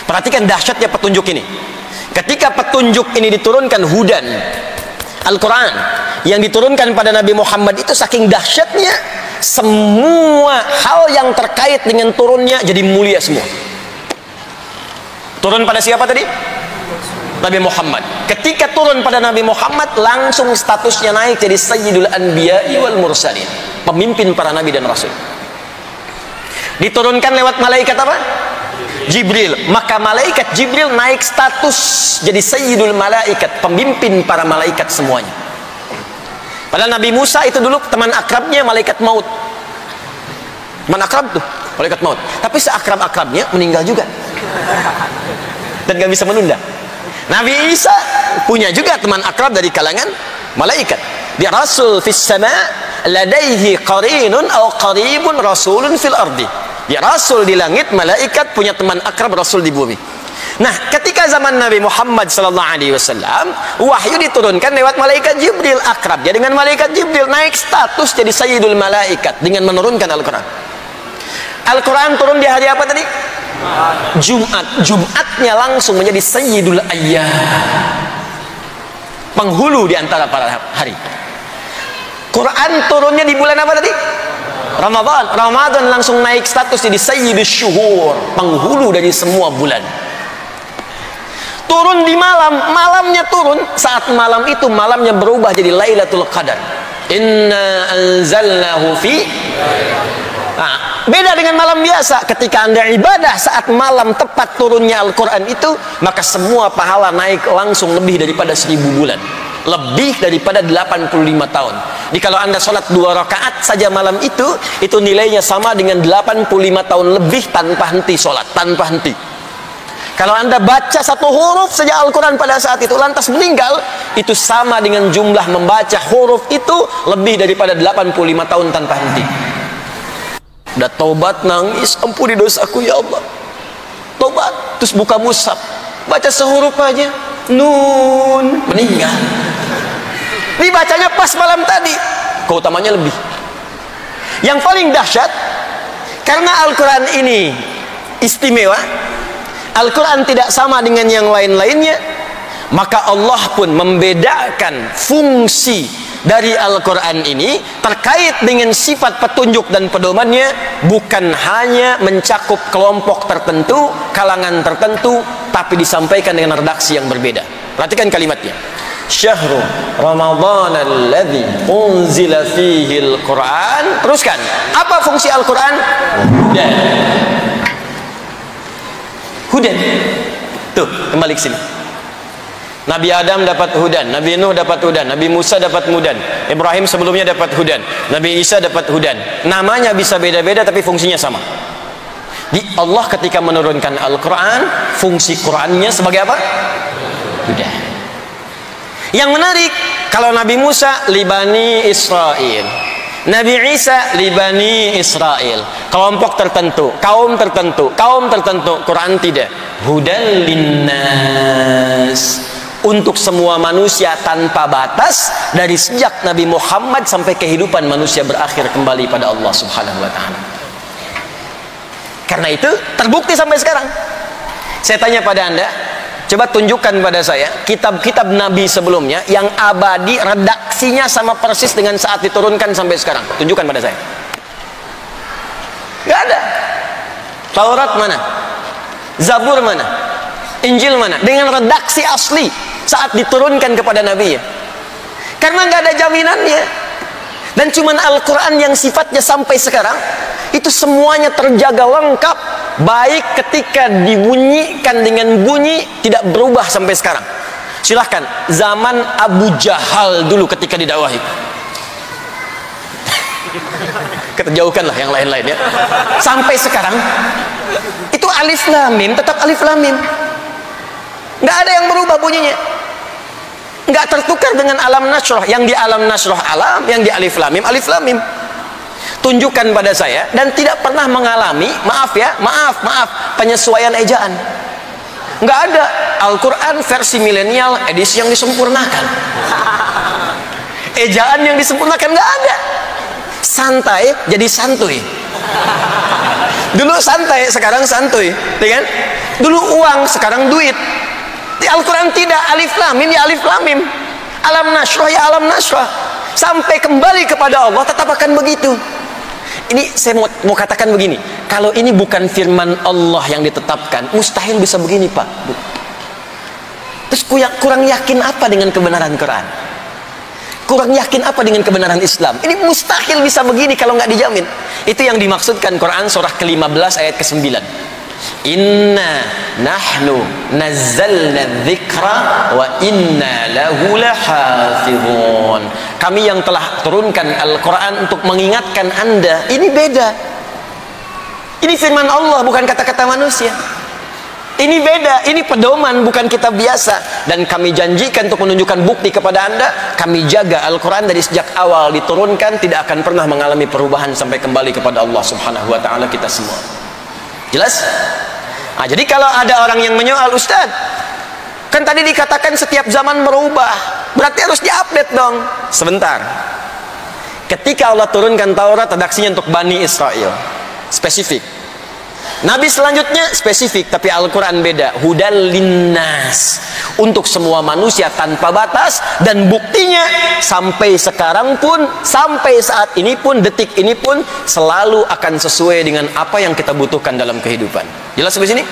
Perhatikan dahsyatnya petunjuk ini. Ketika petunjuk ini diturunkan, hudan, Al-Quran yang diturunkan pada Nabi Muhammad itu saking dahsyatnya, semua hal yang terkait dengan turunnya jadi mulia semua. Turun pada siapa tadi? Nabi Muhammad. Ketika turun pada Nabi Muhammad, langsung statusnya naik jadi Sayyidul Anbiya'i wal Mursalin, pemimpin para nabi dan rasul. Diturunkan lewat malaikat apa? Jibril. Maka malaikat Jibril naik status jadi Sayyidul Malaikat, pemimpin para malaikat semuanya. Padahal Nabi Musa itu dulu teman akrabnya malaikat maut. Teman akrab tuh malaikat maut. Tapi seakrab-akrabnya meninggal juga. Dan gak bisa menunda. Nabi Isa punya juga teman akrab dari kalangan malaikat. Dia rasul fis sama, ladaihi qarinun aw qaribun rasulun fil ardi. Dia rasul di langit, malaikat punya teman akrab rasul di bumi. Nah, ketika zaman Nabi Muhammad sallallahu alaihi wasallam, wahyu diturunkan lewat malaikat Jibril, akrab dia dengan malaikat Jibril, naik status jadi Sayyidul Malaikat dengan menurunkan Al-Quran. Al-Quran turun di hari apa tadi? Jumat. Jumatnya langsung menjadi Sayyidul Ayyam, penghulu di antara para hari. Quran turunnya di bulan apa tadi? Ramadan. Ramadan langsung naik status jadi Sayyidus Syuhur, penghulu dari semua bulan. Turun di malam, malamnya turun. Saat malam itu, malamnya berubah jadi Lailatul Qadar. Inna anzalnahu fi. Nah, beda dengan malam biasa. Ketika Anda ibadah saat malam tepat turunnya Al-Quran itu, maka semua pahala naik langsung lebih daripada 1000 bulan, lebih daripada 85 tahun. Jadi kalau Anda sholat 2 rakaat saja malam itu nilainya sama dengan 85 tahun lebih tanpa henti sholat, tanpa henti. Kalau Anda baca 1 huruf saja Al-Quran pada saat itu lantas meninggal, itu sama dengan jumlah membaca huruf itu lebih daripada 85 tahun tanpa henti. Udah taubat, nangis, ampuni dosaku ya Allah, taubat, terus buka mushaf, baca sehuruf aja, nun, meninggal. Dibacanya pas malam tadi, keutamanya lebih. Yang paling dahsyat, karena Al-Quran ini istimewa, Al-Quran tidak sama dengan yang lain-lainnya, maka Allah pun membedakan fungsi dari Al-Quran ini terkait dengan sifat petunjuk dan pedomannya, bukan hanya mencakup kelompok tertentu, kalangan tertentu, tapi disampaikan dengan redaksi yang berbeda. Perhatikan kalimatnya. Syahrul Ramadan alladzi unzila fihi al-Quran. Teruskan. Apa fungsi Al-Quran? Hudan. Hudan. Tuh, kembali ke sini. Nabi Adam dapat hudan, Nabi Nuh dapat hudan, Nabi Musa dapat hudan, Ibrahim sebelumnya dapat hudan, Nabi Isa dapat hudan. Namanya bisa beda-beda tapi fungsinya sama. Di Allah ketika menurunkan Al-Quran, fungsi Qurannya sebagai apa? Hudan. Yang menarik, kalau Nabi Musa libani Israel, Nabi Isa libani Israel, kelompok tertentu, kaum tertentu, Quran tidak. Hudan linnas, untuk semua manusia tanpa batas, dari sejak Nabi Muhammad sampai kehidupan manusia berakhir kembali pada Allah Subhanahu wa Ta'ala. Karena itu terbukti sampai sekarang. Saya tanya pada Anda, coba tunjukkan pada saya kitab-kitab Nabi sebelumnya yang abadi, redaksinya sama persis dengan saat diturunkan sampai sekarang. Tunjukkan pada saya. Gak ada. Taurat mana? Zabur mana? Injil mana? Dengan redaksi asli saat diturunkan kepada Nabi ya. Karena gak ada jaminannya. Dan cuman Al-Quran yang sifatnya sampai sekarang itu semuanya terjaga lengkap, baik ketika dibunyikan dengan bunyi tidak berubah sampai sekarang. Silahkan zaman Abu Jahal dulu ketika didakwahi, keterjauhkanlah yang lain-lain ya, sampai sekarang itu alif lam mim tetap alif lam mim, nggak ada yang berubah bunyinya, nggak tertukar dengan alam nasroh. Yang di alam nasroh alam, yang di alif lam mim alif lam mim. Tunjukkan pada saya, dan tidak pernah mengalami, maaf penyesuaian ejaan. Nggak ada. Al-Quran versi milenial, edisi yang disempurnakan, ejaan yang disempurnakan, nggak ada. Santai jadi santuy, Dulu santai, sekarang santuy, ya kan? Dulu uang, sekarang duit. Di Al-Quran tidak, alif lam mim ya alif lam mim, alam nashrah ya alam nashrah. Sampai kembali kepada Allah tetap akan begitu. Ini saya mau katakan begini, kalau ini bukan firman Allah yang ditetapkan, mustahil bisa begini, Pak, Bu. Terus kurang yakin apa dengan kebenaran Quran? Kurang yakin apa dengan kebenaran Islam? Ini mustahil bisa begini kalau nggak dijamin. Itu yang dimaksudkan Quran surah ke-15 ayat ke-9. Inna nahnu nazzalna dzikra wa inna lahu lahafizun. Kami yang telah turunkan Al-Quran untuk mengingatkan Anda. Ini beda. Ini firman Allah, bukan kata-kata manusia. Ini beda, ini pedoman, bukan kitab biasa. Dan kami janjikan untuk menunjukkan bukti kepada Anda, kami jaga Al-Quran dari sejak awal diturunkan, tidak akan pernah mengalami perubahan sampai kembali kepada Allah subhanahu wa ta'ala kita semua. Jelas? Nah, jadi kalau ada orang yang menyoal, Ustaz, kan tadi dikatakan setiap zaman berubah, berarti harus diupdate dong. Sebentar. Ketika Allah turunkan Taurat, redaksinya untuk Bani Israel, spesifik. Nabi selanjutnya spesifik, tapi Al-Quran beda. Hudal linnas, untuk semua manusia tanpa batas. Dan buktinya sampai sekarang pun, sampai saat ini pun, detik ini pun, selalu akan sesuai dengan apa yang kita butuhkan dalam kehidupan. Jelas sampai sini?